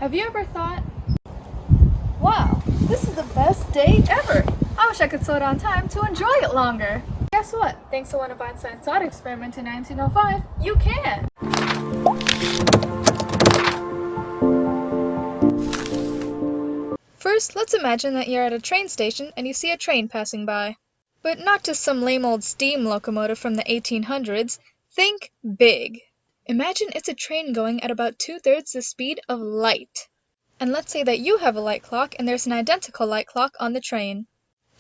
Have you ever thought, wow, this is the best day ever. I wish I could slow down time to enjoy it longer. Guess what? Thanks to one of Einstein's thought experiments in 1905, you can. First, let's imagine that you're at a train station and you see a train passing by. But not just some lame old steam locomotive from the 1800s. Think big. Imagine it's a train going at about 2/3 the speed of light. And let's say that you have a light clock and there's an identical light clock on the train.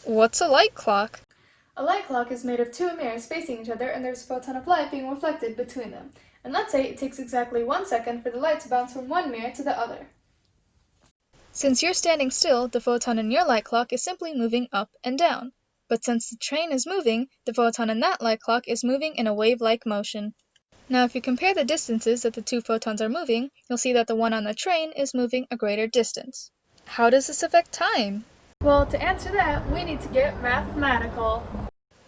What's a light clock? A light clock is made of two mirrors facing each other, and there's a photon of light being reflected between them. And let's say it takes exactly 1 second for the light to bounce from one mirror to the other. Since you're standing still, the photon in your light clock is simply moving up and down. But since the train is moving, the photon in that light clock is moving in a wave-like motion. Now if you compare the distances that the two photons are moving, you'll see that the one on the train is moving a greater distance. How does this affect time? Well, to answer that, we need to get mathematical.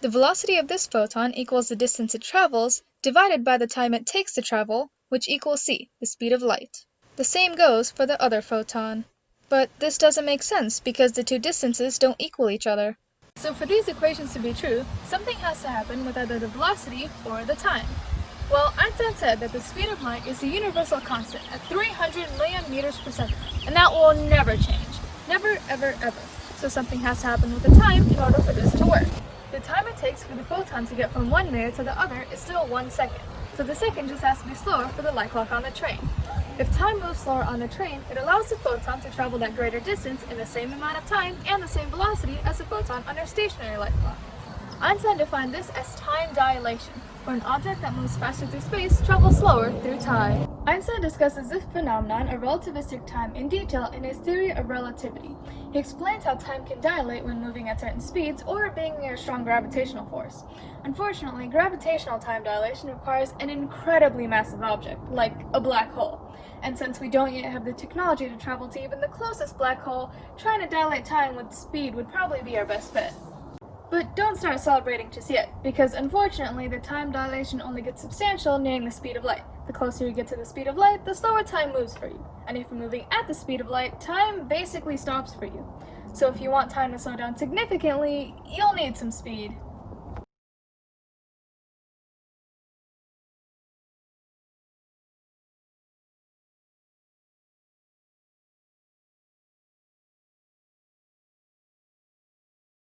The velocity of this photon equals the distance it travels divided by the time it takes to travel, which equals c, the speed of light. The same goes for the other photon. But this doesn't make sense because the two distances don't equal each other. So for these equations to be true, something has to happen with either the velocity or the time. Well, Einstein said that the speed of light is a universal constant at 300 million meters per second, and that will never change. Never, ever, ever. So something has to happen with the time in order for this to work. The time it takes for the photon to get from one mirror to the other is still 1 second, so the second just has to be slower for the light clock on the train. If time moves slower on the train, it allows the photon to travel that greater distance in the same amount of time and the same velocity as the photon on our stationary light clock. Einstein defined this as time dilation, where an object that moves faster through space travels slower through time. Einstein discusses this phenomenon of relativistic time in detail in his theory of relativity. He explains how time can dilate when moving at certain speeds or being near a strong gravitational force. Unfortunately, gravitational time dilation requires an incredibly massive object, like a black hole. And since we don't yet have the technology to travel to even the closest black hole, trying to dilate time with speed would probably be our best bet. But don't start celebrating just yet, because unfortunately the time dilation only gets substantial nearing the speed of light. The closer you get to the speed of light, the slower time moves for you. And if you're moving at the speed of light, time basically stops for you. So if you want time to slow down significantly, you'll need some speed.